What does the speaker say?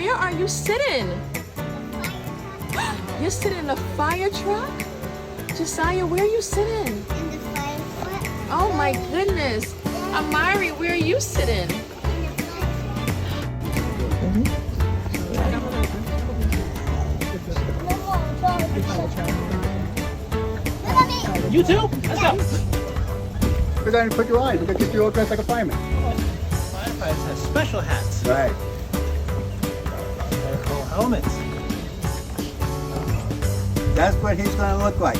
where are you sitting? You're sitting in a fire truck? Josiah, where are you sitting? In the fire truck. Oh my goodness. Amari, where are you sitting? You too? Let's go. We're going to put your eyes. We're going to get you all dressed like a fireman. Firefighters have special hats. Right. They're called helmets. That's what he's going to look like.